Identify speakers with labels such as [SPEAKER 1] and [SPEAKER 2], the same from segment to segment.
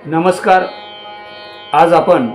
[SPEAKER 1] नमस्कार. आज आपण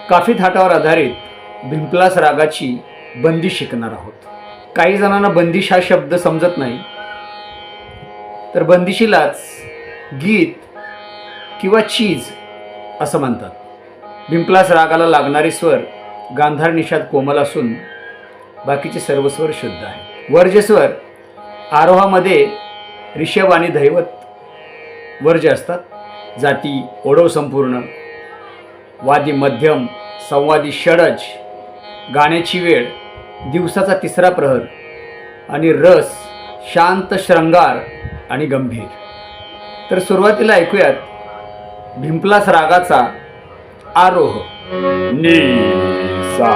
[SPEAKER 1] काफी थाटावर आधारित भिंपलास रागाची बंदिश शिकणार आहोत. काही जणांना बंदिश हा शब्द समजत नाही, तर बंदिशीलाच गीत किंवा चीज असं म्हणतात. भिंपलास रागाला लागणारे स्वर गांधार निषाद कोमल असून बाकीचे सर्व स्वर शुद्ध आहेत. वर्ज्य स्वर आरोहामध्ये ऋषभ आणि धैवत वर्ज्य असतात. जाती ओढव संपूर्ण, वादी मध्यम, संवादी षडज, गाण्याची वेळ दिवसाचा तिसरा प्रहर आणि रस शांत श्रंगार आणि गंभीर. तर सुरुवातीला ऐकूयात भिंपलास रागाचा आरोह.
[SPEAKER 2] नि सा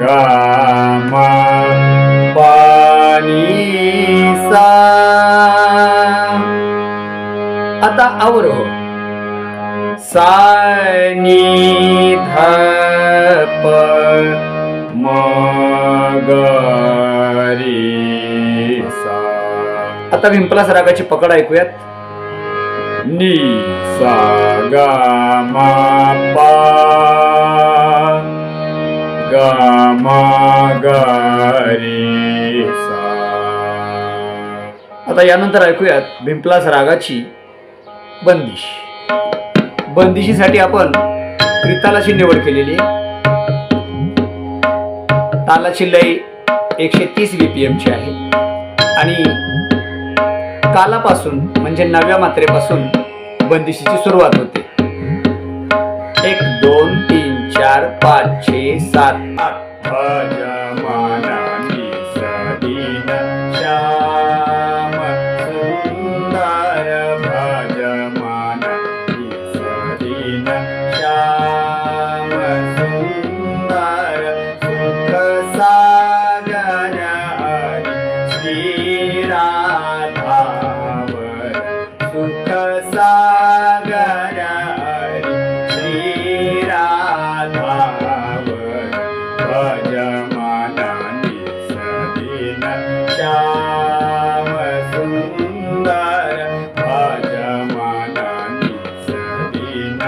[SPEAKER 2] गा मा पा नी सा.
[SPEAKER 1] आता अवरोह.
[SPEAKER 2] सा नी ध प म ग रे सा.
[SPEAKER 1] आता भिंपलास रागाची पकड ऐकूयात.
[SPEAKER 2] नि सा गा मा पा गा मा ग रे सा.
[SPEAKER 1] आता यानंतर ऐकूयात भिंपलास रागाची बंदिश. बंदिशीसाठी आपण त्रितालाची निवड केलेली आहे. तालाची लय 130 BPM ची आहे आणि कालापासून म्हणजे 9व्या मात्रेपासून बंदिशीची सुरुवात होते. 1 2 3 4 5 6 7 8.
[SPEAKER 2] भजमाना निसदीन श्याम सुंदर. भजमाना निसदीन श्याम सुंदर. सुख सागर हरी श्री राधावर. सुख सागर हरी श्री राधावर. भजमाना निसदीन श्याम सुंदर. भजमाना निसदीन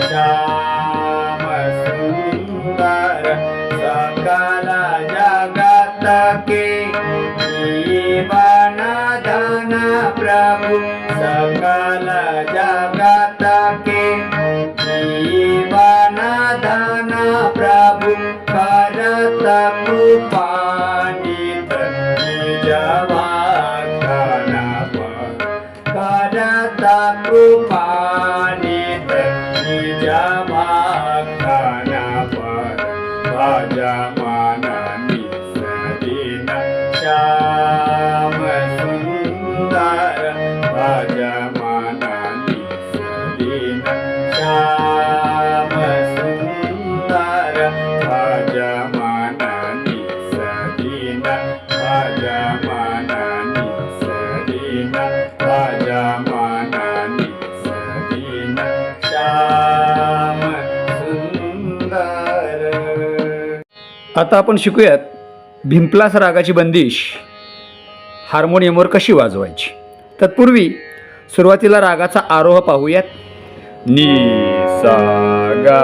[SPEAKER 2] श्याम सुंदर. सकल जगत के जीवन धन प्रभु. सकल जगत के जीवन धन प्रभु. करत कृपानित निजवाखन पर. करत कृपानित निजवाखन पर. भजमाना निसदीन श्याम सुंदर. भजमाना निसदीन श्याम सुंदर. भजमाना निसदीन. भजमाना निसदीन. भजमाना निसदीन श्याम सुंदर.
[SPEAKER 1] आता आपण शिकूयात भिंपलास रागाची बंदिश हार्मोनियमवर कशी वाजवायची. तत्पूर्वी सुरुवातीला रागाचा आरोह पाहूयात.
[SPEAKER 2] नि सा गा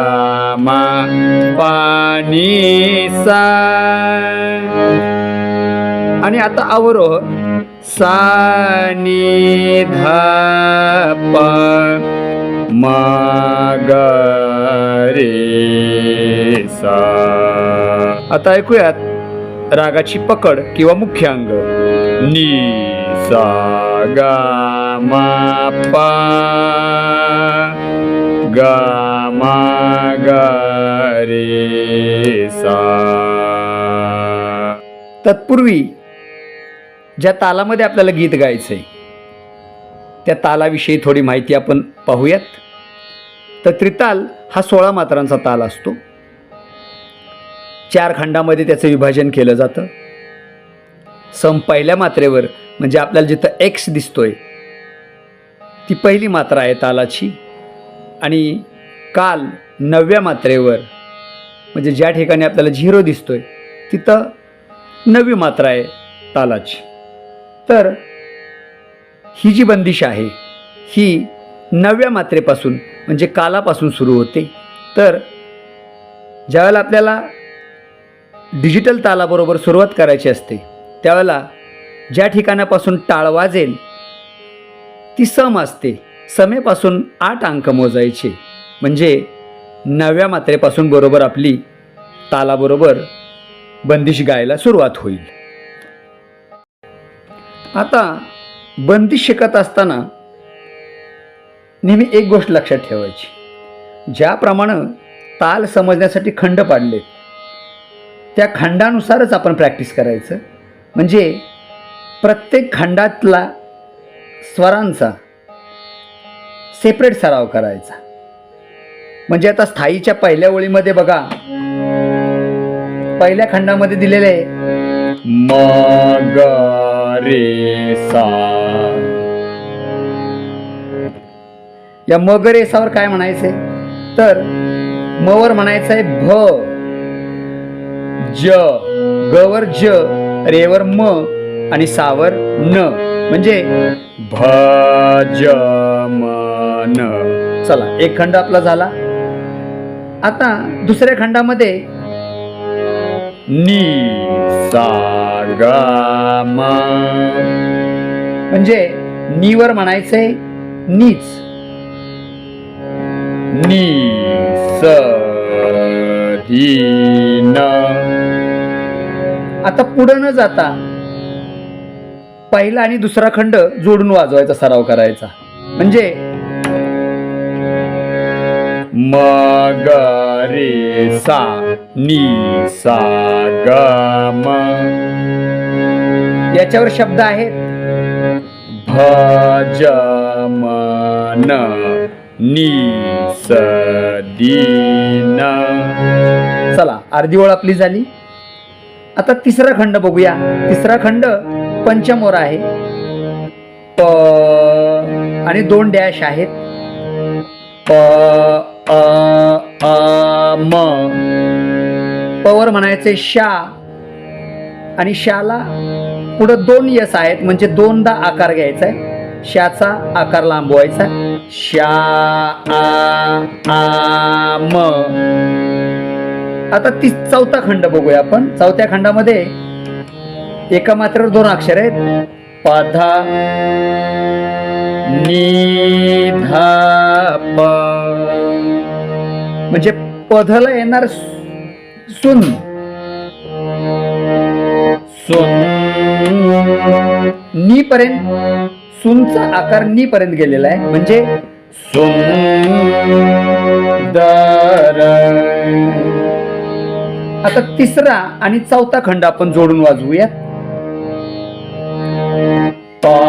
[SPEAKER 2] मा पा नी सा.
[SPEAKER 1] आणि आता अवरोह.
[SPEAKER 2] सा नी ध प म ग रे सा.
[SPEAKER 1] आता ऐकूयात रागाची पकड किंवा मुख्य अंग.
[SPEAKER 2] नि सा गा मा पा गा मा ग रे सा.
[SPEAKER 1] तत्पूर्वी ज्या तालामध्ये आपल्याला गीत गायचंय त्या तालाविषयी थोडी माहिती आपण पाहूयात. तर त्रिताल हा 16 मात्रांचा ताल असतो. 4 खंडामध्ये त्याचं विभाजन केलं जातं. सम पहिल्या मात्रेवर म्हणजे आपल्याला जिथं एक्स दिसतोय ती पहिली मात्रा आहे तालाची. आणि काल 9व्या मात्रेवर म्हणजे ज्या ठिकाणी आपल्याला 0 दिसतोय तिथं 9वी मात्रा आहे तालाची. तर ही जी बंदिश आहे ही 9व्या मात्रेपासून म्हणजे कालापासून सुरू होते. तर ज्यावेळेला आपल्याला डिजिटल तालाबरोबर सुरुवात करायची असते त्यावेळेला ज्या ठिकाणापासून टाळ वाजेल ती सम असते. समेपासून 8 अंक मोजायचे म्हणजे 9व्या मात्रेपासून बरोबर आपली तालाबरोबर बंदिश गायला सुरुवात होईल. आता बंदिश शिकत असताना नेहमी एक गोष्ट लक्षात ठेवायची, ज्याप्रमाणे ताल समजण्यासाठी खंड पाडले त्या खंडानुसारच आपण प्रॅक्टिस करायचं. म्हणजे प्रत्येक खंडातला स्वरांचा सेपरेट सराव करायचा. म्हणजे आता स्थायीच्या पहिल्या ओळीमध्ये बघा, पहिल्या खंडामध्ये दिलेले आहे
[SPEAKER 2] म ग रे सा.
[SPEAKER 1] या म ग रे सावर काय म्हणायचंय तर म वर म्हणायचंय भ, ज, ग वर ज, रे वर म आणि सावर न म्हणजे
[SPEAKER 2] भज मन.
[SPEAKER 1] चला एक खंड आपला झाला. आता दुसऱ्या खंडामध्ये
[SPEAKER 2] नी सा ग म
[SPEAKER 1] म्हणजे नी वर म्हणायचंय नीच,
[SPEAKER 2] नी स धी न.
[SPEAKER 1] आता पुढं न जाता पहिला आणि दुसरा खंड जोडून वाजवायचा सराव करायचा. म्हणजे
[SPEAKER 2] म ग रे सा नी सा ग म.
[SPEAKER 1] याच्यावर शब्द आहेत
[SPEAKER 2] भज मन नी स दी न.
[SPEAKER 1] चला अर्धी ओळ आपली झाली. आता तिसरा खंड बघूया. तिसरा खंड पंचमोर आहे. प आणि 2 डॅश आहेत. प अ अ म. पवर म्हणायचे शा आणि शाला पुढं 2 यस आहेत म्हणजे 2दा आकार घ्यायचा आहे. शाचा आकार लांबवायचा. शा आ आ म. आता चौथा खंड बघूया आपण. चौथ्या खंडामध्ये एका मात्रेवर 2 अक्षर आहेत. पाधा नी धा प म्हणजे पधला येणार सुन,
[SPEAKER 2] सुन.
[SPEAKER 1] नी पर्यंत सुनचा आकार नी पर्यंत गेलेला आहे म्हणजे
[SPEAKER 2] सुंदर.
[SPEAKER 1] आता तिसरा आणि चौथा खंड आपण जोडून वाजवूया.
[SPEAKER 2] पा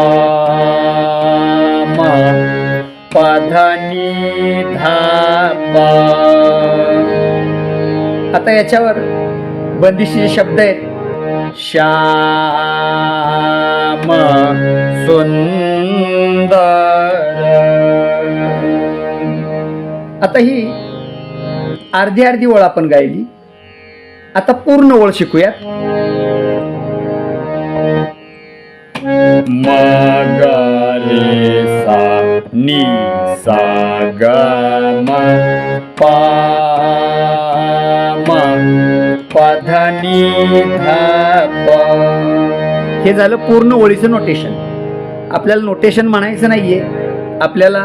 [SPEAKER 2] म पाधा नी धा पा.
[SPEAKER 1] आता याच्यावर बंदिशीचे शब्द आहेत
[SPEAKER 2] श्याम सुंदर.
[SPEAKER 1] आता ही अर्धी अर्धी ओळ आपण गायली. आता पूर्ण ओळ शिकूयात.
[SPEAKER 2] म ग रे सा नी सा ग म पा म पाधा नी धा प.
[SPEAKER 1] हे झालं पूर्ण ओळीचं नोटेशन. आपल्याला नोटेशन म्हणायचं नाहीये, आपल्याला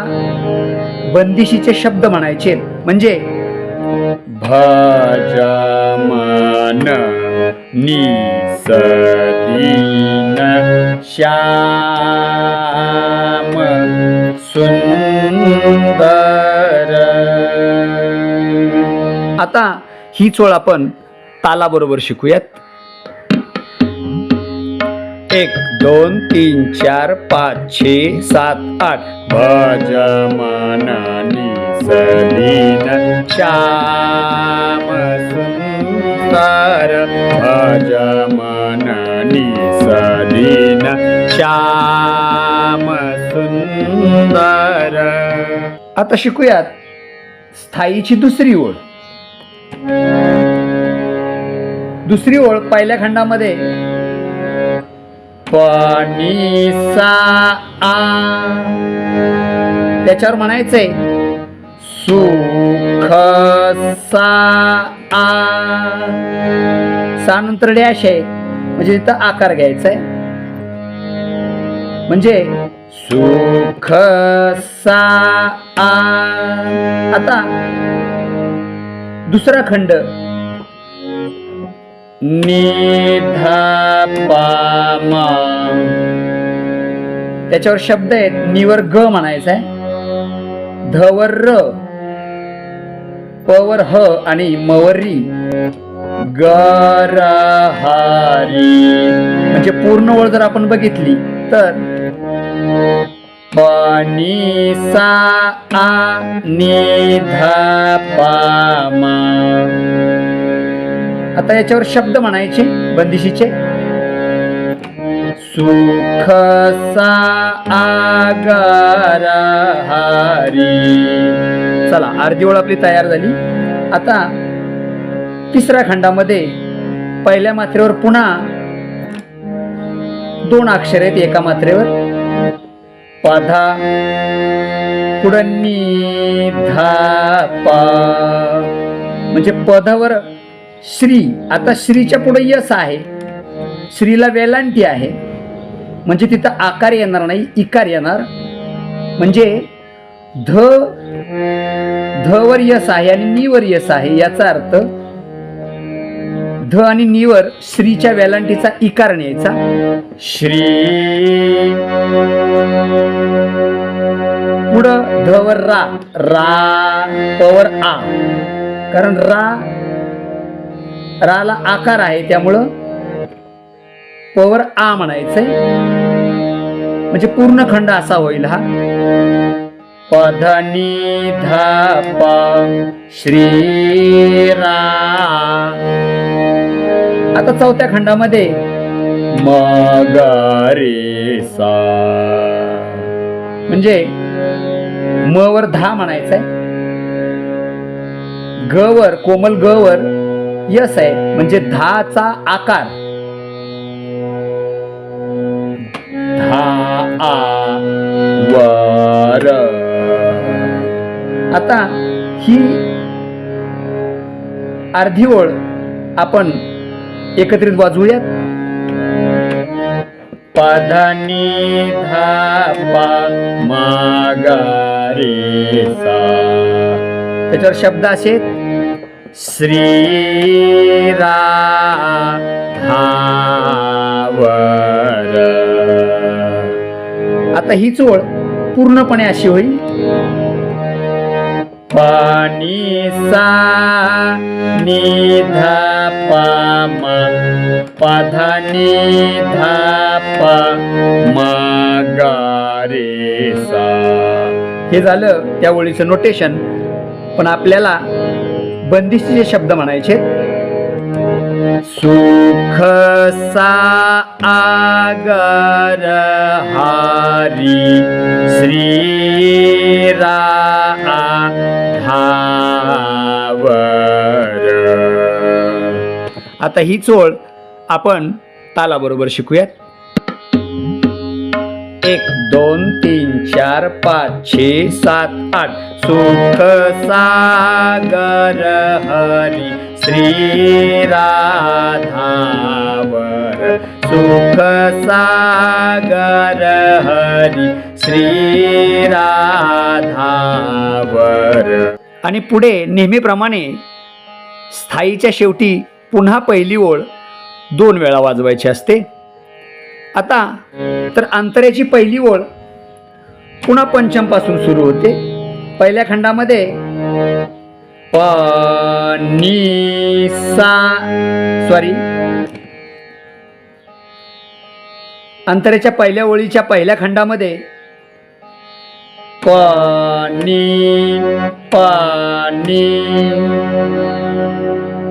[SPEAKER 1] बंदिशीचे शब्द म्हणायचे. म्हणजे
[SPEAKER 2] भज मन नी स दीन श्याम सुंदर.
[SPEAKER 1] आता ही ओळ आपण तालाबरोबर शिकूयात. 1 2 3 4 5 6 7 8.
[SPEAKER 2] भज मन नी स दीन श्याम सुंदर. भज मन नी स दीन श्याम सुंदर.
[SPEAKER 1] आता शिकूयात स्थायीची दुसरी ओळ. दुसरी ओळ पहिल्या खंडामध्ये
[SPEAKER 2] पाणी सा आ
[SPEAKER 1] त्याच्यावर म्हणायचंय सुख सा आ, सा नंतर डॅश आहे म्हणजे इथं आकार घ्यायचा आहे. म्हणजे सुख सा आ. आता दुसरा खंड नि धा पा मा, त्याच्यावर शब्द आहेत. निवर ग म्हणायचा आहे, धवर र, पवर ह आणि मवरी गरहारी. म्हणजे पूर्ण ओळ जर आपण बघितली तर पाणी सा आ नि धा पा मा. आता याच्यावर शब्द म्हणायचे बंदिशीचे. सुख सा आगर हारी. चला अर्धी ओळ आपली तयार झाली. आता तिसऱ्या खंडामध्ये पहिल्या मात्रेवर पुन्हा 2 अक्षर आहेत एका मात्रेवर. पाधा पुढं नी धा पा, म्हणजे पदावर श्री. आता श्रीच्या पुढे यस आहे, श्रीला वेलांटी आहे म्हणजे तिथं आकार येणार नाही, इकार येणार. म्हणजे ध वर यस आहे आणि नीवर यस आहे. याचा अर्थ ध आणि नीवर श्रीच्या वेलांटीचा इकार न्यायचा. श्री. पुढं धवर रा, रा पवर आ, कारण राला आकार आहे त्यामुळं पवर आ म्हणायचंय. म्हणजे पूर्ण खंड असा होईल हा. पधनी धा पा श्री रा. आता चौथ्या खंडामध्ये मग रे सा, म्हणजे म वर धा म्हणायचंय, ग वर कोमल ग वर यस आहे म्हणजे धाचा आकार धा आ वर. आता ही अर्धी ओळ आपण एकत्रित वाजवूयात. पाधानी धा पा मागा रे सा. त्याच्यावर शब्द असे श्री रा वर. आता हीच ओळ पूर्णपणे अशी होईल. पाणी सा नि धा पा मा, पाधा नि धा पा मा गा रे सा. हे झालं त्या ओळीचं नोटेशन. पण आपल्याला बंदिशीचे शब्द म्हणायचे. सुख सा आगर हारी श्री रा धावर. आता ही चोळ आपण तालाबरोबर शिकूयात. 1 2 3 4 5 6 7 8. सुख सागर हरी श्री राधावर. सुख सागर हरी श्री राधावर. आणि पुढे नेहमीप्रमाणे स्थायीच्या शेवटी पुन्हा पहिली ओळ 2 वेळा वाजवायची असते. आता तर अंतऱ्याची पहिली ओळ पुन्हा पंचम पासून सुरू होते. पहिल्या खंडामध्ये प नी सा, सॉरी, अंतऱ्याच्या पहिल्या ओळीच्या पहिल्या खंडामध्ये प नी प नी.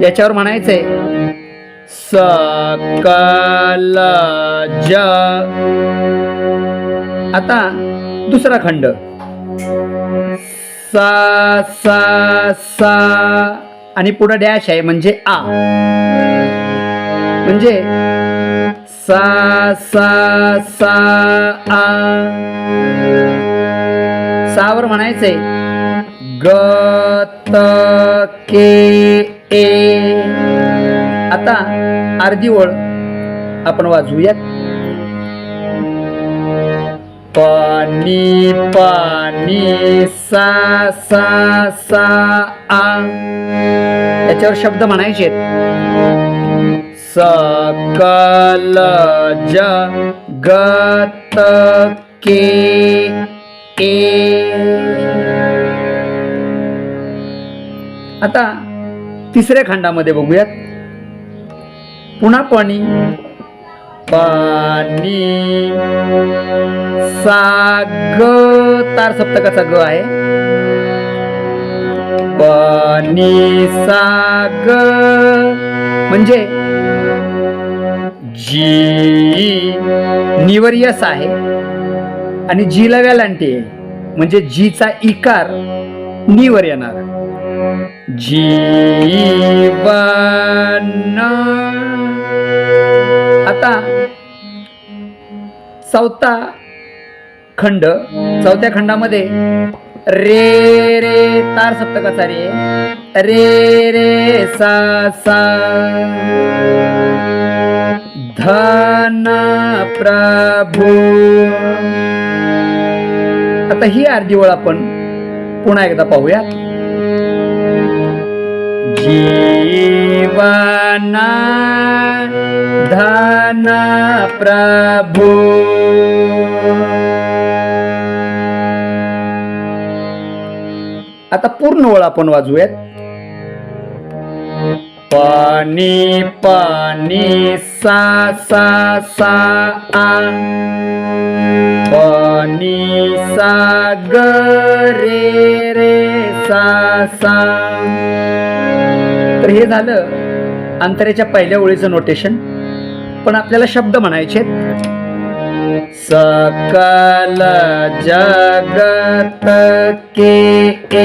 [SPEAKER 1] याच्यावर म्हणायचंय सकल ज. आता दुसरा खंड सा सा सा आणि पुढे डॅश आहे म्हणजे आ. म्हणजे सा सा सा आ. सावर म्हणायचंय ग त के ए. आता अर्धी ओळ आपण वाजवूयात. पाणी पाणी सा सा सा आ. याच्यावर शब्द म्हणायचे सकल जगत के ए. आता तिसऱ्या खंडामध्ये बघूयात. पुन्हा पाणी पाणी सा ग तार सप्तकाचा ग आहे. पाणी सा ग म्हणजे जी निवर यस आहे आणि जी ला वेलांटी आहे म्हणजे जीचा इकार निवर येणार. जीवन. आता चौथ्या खंडामध्ये रे रे तार सप्तकाचा रे रे रे सा सा. धन प्रभू. आता ही अर्धी ओळ आपण पुन्हा एकदा पाहूया. जीवन धन प्रभू. आता पूर्ण ओळ आपण वाजूयात. पाणी पाणी सा सा सा आ. पाणी सा ग रे रे सा सा. तर हे झालं अंतरेच्या पहिल्या ओळीचं नोटेशन. पण आपल्याला शब्द म्हणायचे सकल जगत के ए.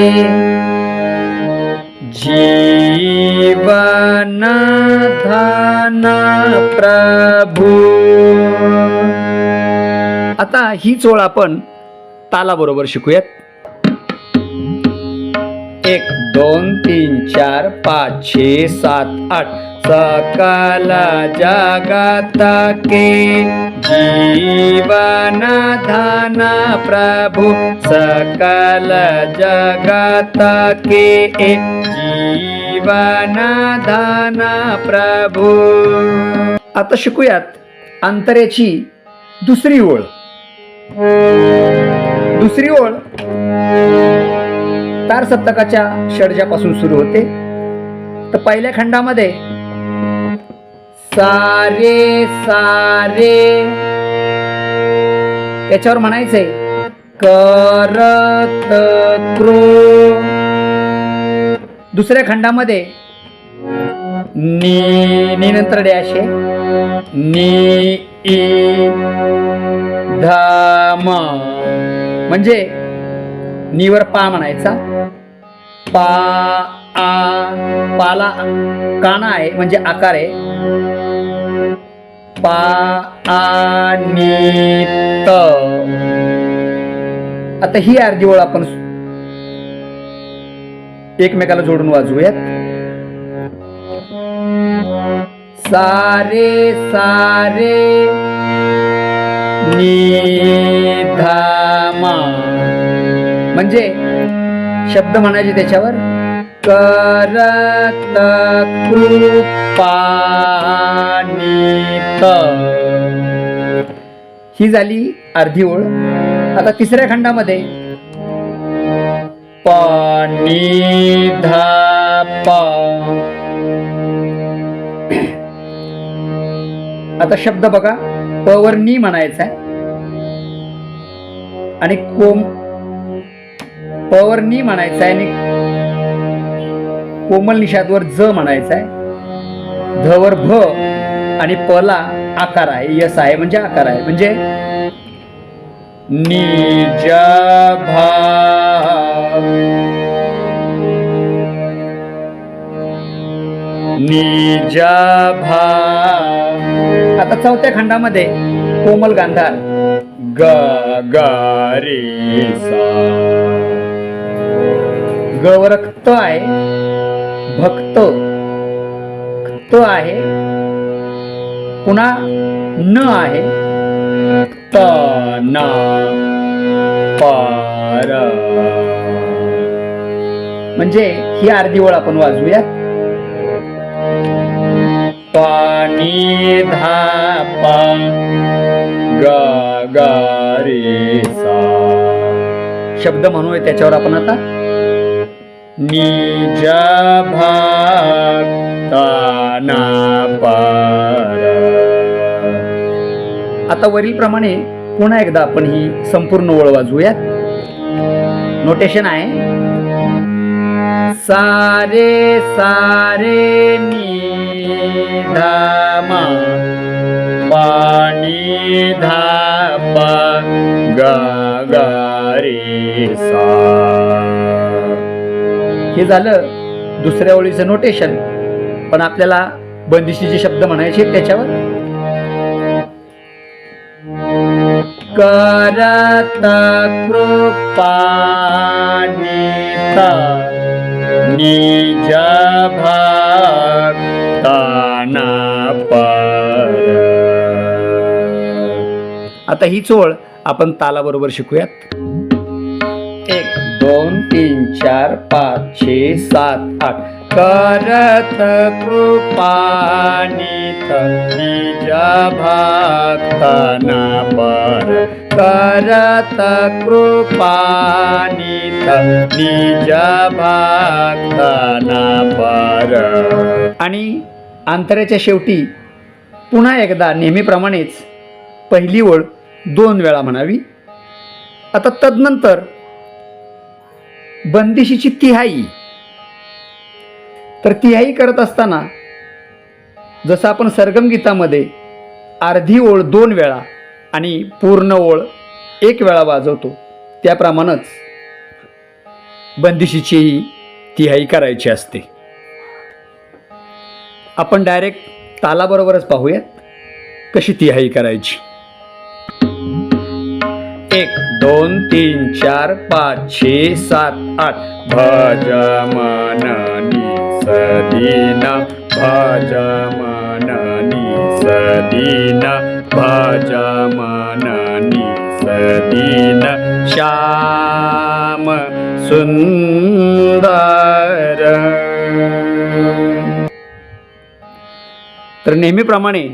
[SPEAKER 1] जीवन धन प्रभू. आता हीच ओळ आपण ताला बरोबर शिकूयात. 1 2 3 4 5 6 7 8. सकल जगत के जीवन धन प्रभू. सकल जगत के जीवन धन प्रभू. आता शिकूयात अंतरेची दुसरी ओळ. दुसरी ओळ तार सप्तकाच्या षड्जापासून सुरू होते. तर पहिल्या खंडामध्ये सारे सारे त्याच्यावर म्हणायचंय करत क्रो. दुसऱ्या खंडामध्ये नी नंतर डॅश आहे. नी ई धाम म्हणजे नीवर पा म्हणायचा. पा आ. पाला काना आहे म्हणजे आकार आहे. पा आ नी त. आता ही अर्धी ओळ आपण एकमेकाला जोडून वाजवूयात. सारे सारे निधामा म्हणजे शब्द म्हणायचे त्याच्यावर करत कृपानित. ही झाली अर्धी ओळ. आता तिसऱ्या खंडामध्ये पाणी धाप. आता शब्द बघा. प वर नी म्हणायचा आहे आणि प वर नी म्हणायचा आहे आणि कोमल निषादवर ज म्हणायचा आहे. ध वर भ आणि प ला आकार आहे. यस आहे म्हणजे आकार आहे म्हणजे निज भाव. निज भाव. आता चौथ्या खंडामध्ये कोमल गांधार ग ग रे सा. ग वर क्त आहे, भक्त क्त आहे, पुन्हा न आहे, त ना पार. म्हणजे ही अर्धी ओळ आपण वाजवूया. पाणी धापा गा गा रे सा. शब्द म्हणूया त्याच्यावर आपण आता. निज भक्ताना पार. आता वरील प्रमाणे पुन्हा एकदा आपण ही संपूर्ण ओळ वाजवूयात. नोटेशन आहे सारे सारे नी धामा पाणी धापा गा गा रे सा. हे झालं दुसऱ्या ओळीचं नोटेशन. पण आपल्याला बंदिशीचे शब्द म्हणायचे आहेत त्याच्यावर. करत कृपा निज भक्ताना पार. आता ही ओळ आपण तालाबरोबर शिकूयात. 1 2 3 4 5 6 7 8. करत कृपानित निज भक्ताना पार. करत कृपानित निज भक्ताना पार. आणि अंतराच्या शेवटी पुन्हा एकदा नेहमीप्रमाणेच पहिली ओळ 2 वेळा म्हणावी. आता तदनंतर बंदिशीची तिहाई. तर तिहाई करत असताना जसं आपण सरगम गीतामध्ये अर्धी ओळ 2 वेळा आणि पूर्ण ओळ 1 वेळा वाजवतो, त्याप्रमाणेच बंदिशीची तिहाई करायची असते. आपण डायरेक्ट तालाबरोबरच पाहूयात कशी तिहाई करायची. 1 2 3 4 5 6 7 8.
[SPEAKER 2] भज मननी सदीना भज मननी सदीना भज मननी सदीना
[SPEAKER 1] श्याम सुंदर. तर नेहमीप्रमाणे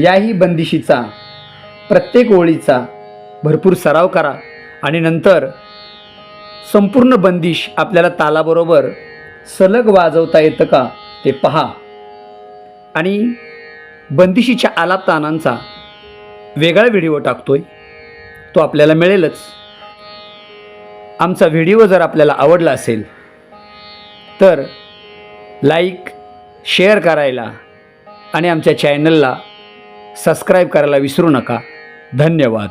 [SPEAKER 1] याही बंदिशीचा प्रत्येक ओळीचा भरपूर सराव करा आणि नंतर संपूर्ण बंदिश आपल्याला तालाबरोबर सलग वाजवता येतं का ते पहा. आणि बंदिशीच्या आलाप तानांचा वेगळा व्हिडिओ टाकतोय, तो आपल्याला मिळेलच. आमचा व्हिडिओ जर आपल्याला आवडला असेल तर लाईक शेअर करायला आणि आमच्या चॅनलला सबस्क्राईब करायला विसरू नका. धन्यवाद.